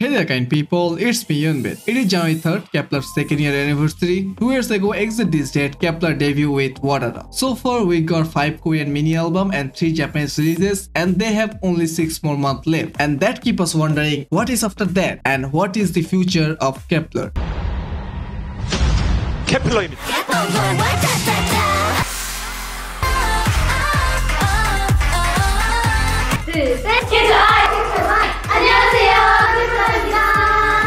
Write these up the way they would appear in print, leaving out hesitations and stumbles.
Hey there kind people, it's me Eunbin. It is January 3rd, Kep1er's second year anniversary. 2 years ago, exit this date, Kep1er debuted with Wadada. So far, we got 5 Korean mini album and 3 Japanese releases, and they have only 6 more months left. And that keeps us wondering, what is after that? And what is the future of Kep1er? kep1er입니다.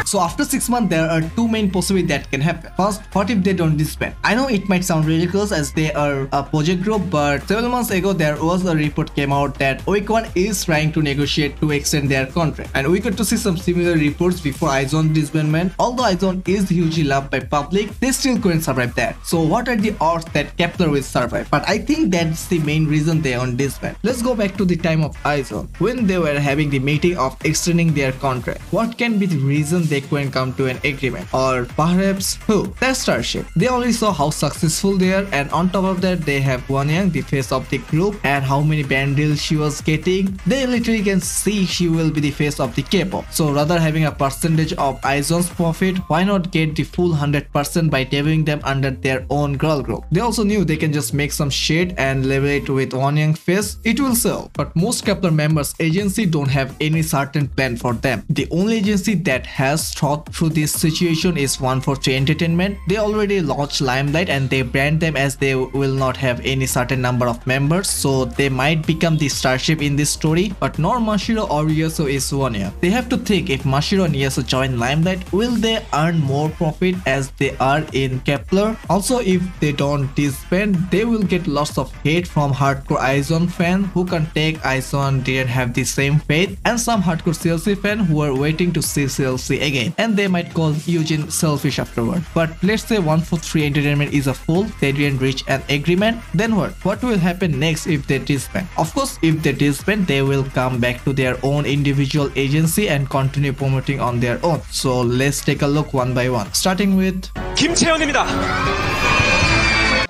So after 6 months, there are 2 main possibilities that can happen. First, what if they don't disband? I know it might sound ridiculous as they are a project group, but 7 months ago there was a report came out that Week1 is trying to negotiate to extend their contract, and we got to see some similar reports before IZ*ONE disbandment. Although IZ*ONE is hugely loved by public, they still couldn't survive that. So what are the odds that Kep1er will survive? But I think that's the main reason they on disband. Let's go back to the time of IZ*ONE when they were having the meeting of extending their contract. What can be the reason they couldn't come to an agreement? Or perhaps who? That's Starship. They already saw how successful they are, and on top of that they have Hwaneang, the face of the group, and how many band deals she was getting. They literally can see she will be the face of the K-pop. So rather having a percentage of IZ*ONE's profit, why not get the full 100% by debuting them under their own girl group? They also knew they can just make some shit and label it with Hwaneang face. It will sell. But most Kep1er members agency don't have any certain plan for them. The only agency that has thought through this situation is 143 Entertainment. They already launched Limelight and they brand them as they will not have any certain number of members, so they might become the Starship in this story. But nor Mashiro or Yeseo is Hwaneang. They have to think, if Mashiro and Yeseo join Limelight, will they earn more profit as they are in Kep1er? Also, if they don't disband, they will get lots of hate from hardcore IZ*ONE fan who can take IZ*ONE didn't have the same faith, and some hardcore StayC fan who are waiting to see StayC again, and they might call Yujin selfish afterward. But let's say 143 Entertainment is a fool, they didn't reach an agreement, then what? What will happen next if they disband? Of course, if they disband, they will come back to their own individual agency and continue promoting on their own. So let's take a look one by one, starting with 김채연입니다.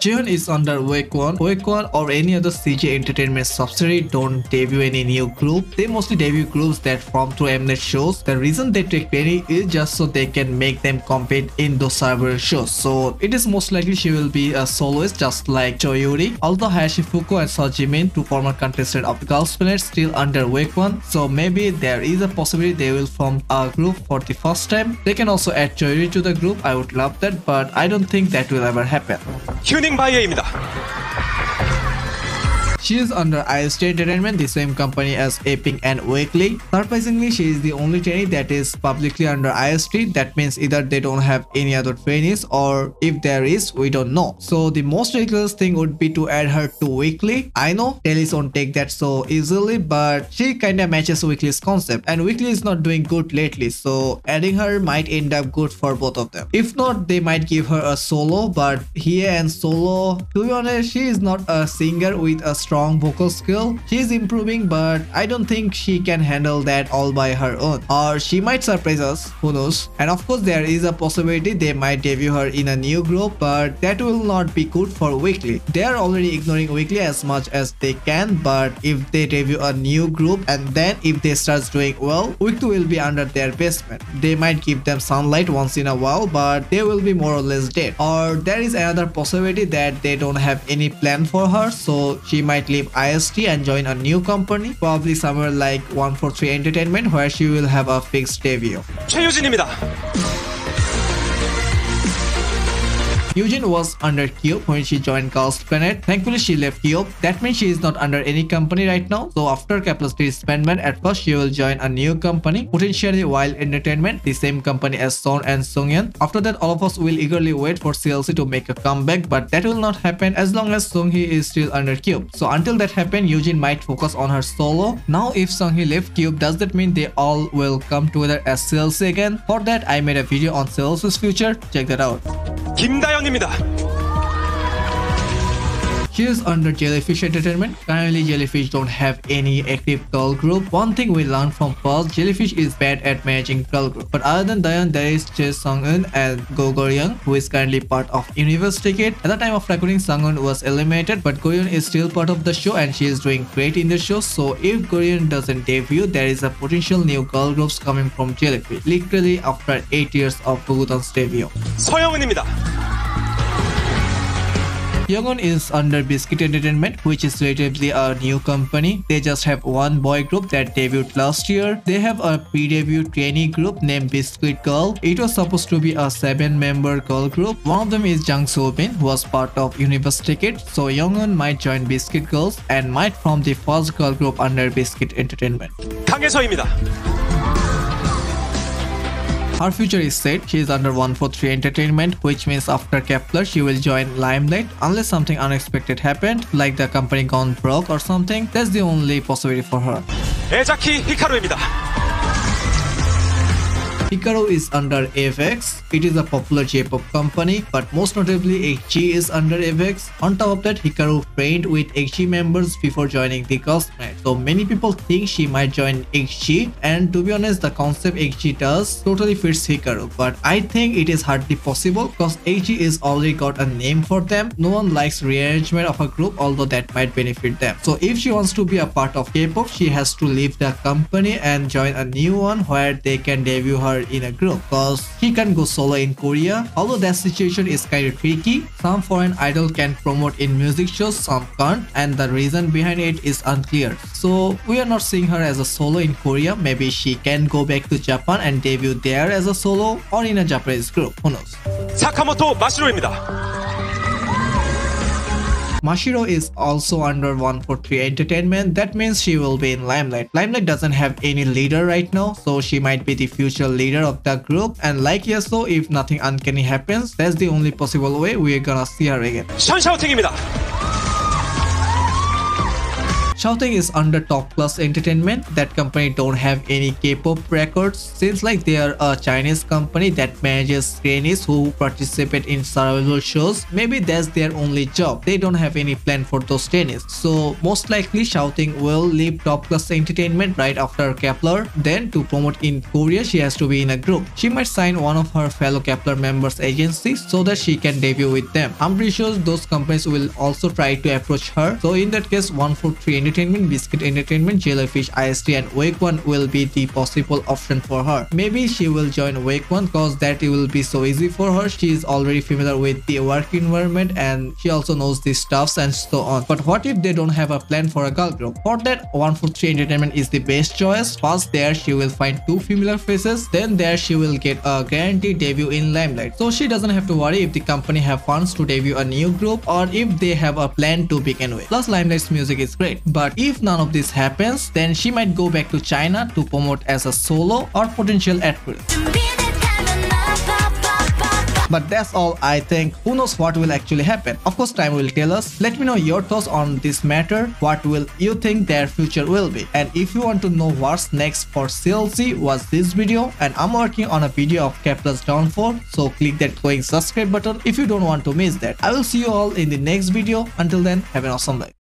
Chaehyun is under Week1. Week1 or any other CJ Entertainment subsidiary don't debut any new group. They mostly debut groups that form through Mnet shows. The reason they take Penny is just so they can make them compete in those server shows. So it is most likely she will be a soloist just like Choyuri. Although Hayashi Fuko and Seo Jimin, 2 former contestants of the Girls' Planet, still under Week1. So maybe there is a possibility they will form a group for the first time. They can also add Choyuri to the group. I would love that, but I don't think that will ever happen. Huening Bahiyyih입니다. She is under IST Entertainment, the same company as Aping and Weekly. Surprisingly, she is the only trainee that is publicly under IST. That means either they don't have any other trainees, or if there is, we don't know. So the most ridiculous thing would be to add her to Weekly. I know Tellies won't take that so easily, but she kinda matches Weekly's concept, and Weekly is not doing good lately, so adding her might end up good for both of them. If not, they might give her a solo, but Hie and Solo, to be honest, she is not a singer with a strong vocal skill. She is improving, but I don't think she can handle that all by her own. Or she might surprise us, who knows. And of course, there is a possibility they might debut her in a new group, but that will not be good for Weekly. They are already ignoring Weekly as much as they can, but if they debut a new group and then if they start doing well, Weekly will be under their basement. They might give them sunlight once in a while, but they will be more or less dead. Or there is another possibility that they don't have any plan for her, so she might leave IST and join a new company, probably somewhere like 143 Entertainment, where she will have a fixed debut. 최유진입니다. Yujin was under Cube when she joined Girls' Planet. Thankfully, she left Cube. That means she is not under any company right now. So after Kep1er's disbandment, at first she will join a new company, potentially Wild Entertainment, the same company as Son and Seungyeon. After that, all of us will eagerly wait for CLC to make a comeback, but that will not happen as long as Seunghee is still under Cube. So until that happens, Yujin might focus on her solo. Now if Seunghee left Cube, does that mean they all will come together as CLC again? For that, I made a video on CLC's future. Check that out. 김다연입니다. She is under Jellyfish Entertainment. Currently, Jellyfish don't have any active girl group. One thing we learned from past, Jellyfish is bad at managing girl group. But other than Dayeon, there is Chaehyun and Young, who is currently part of Universe Ticket. At the time of recording, Sunghoon was eliminated, but Youngeun is still part of the show and she is doing great in the show. So if Youngeun doesn't debut, there is a potential new girl groups coming from Jellyfish, literally after 8 years of Youngeun's debut. 서영은입니다. Youngeun is under Biscuit Entertainment, which is relatively a new company. They just have one boy group that debuted last year. They have a pre-debut trainee group named Biscuit Girl. It was supposed to be a 7-member girl group. One of them is Eunbin, who was part of Universe Ticket. So Youngeun might join Biscuit Girls and might form the first girl group under Biscuit Entertainment. 강혜서입니다. Her future is set. She is under 143 Entertainment, which means after kep1er she will join Limelight unless something unexpected happened, like the company gone broke or something. That's the only possibility for her. 에자키 히카루입니다. Hikaru is under FX. It is a popular J-pop company, but most notably XG is under FX. On top of that, Hikaru trained with XG members before joining the cosmet. So many people think she might join XG, and to be honest, the concept XG does totally fits Hikaru, but I think it is hardly possible because XG is already got a name for them. No one likes rearrangement of a group, although that might benefit them. So if she wants to be a part of K-pop, she has to leave the company and join a new one where they can debut her in a group, because she can go solo in Korea. Although that situation is kind of tricky, some foreign idol can promote in music shows, some can't, and the reason behind it is unclear. So we are not seeing her as a solo in Korea. Maybe she can go back to Japan and debut there as a solo or in a Japanese group, who knows. 사카모토 마시로입니다. Mashiro is also under 143 Entertainment. That means she will be in Limelight. Limelight doesn't have any leader right now, so she might be the future leader of the group. And like Yeseo, if nothing uncanny happens, that's the only possible way we're gonna see her again. 샤오팅입니다. Xiaoting is under Top Plus Entertainment. That company don't have any K-pop records. Seems like they are a Chinese company that manages trainees who participate in survival shows. Maybe that's their only job. They don't have any plan for those trainees. So most likely Xiaoting will leave Top Plus Entertainment right after kep1er. Then to promote in Korea, she has to be in a group. She might sign one of her fellow kep1er members' agencies so that she can debut with them. I'm pretty sure those companies will also try to approach her. So in that case, 143 Entertainment, Biscuit Entertainment, Jellyfish, IST and Week1 will be the possible option for her. Maybe she will join Week1 because that will be so easy for her. She is already familiar with the work environment and she also knows the stuffs and so on. But what if they don't have a plan for a girl group? For that, 143 Entertainment is the best choice. First there she will find 2 familiar faces, then there she will get a guaranteed debut in Limelight. So she doesn't have to worry if the company have funds to debut a new group or if they have a plan to begin with. Plus Limelight's music is great. But if none of this happens, then she might go back to China to promote as a solo or potential actress. But that's all I think. Who knows what will actually happen? Of course, time will tell us. Let me know your thoughts on this matter. What will you think their future will be? And if you want to know what's next for StayC, watch this video. And I'm working on a video of kep1er's downfall, so click that glowing subscribe button if you don't want to miss that. I will see you all in the next video. Until then, have an awesome day.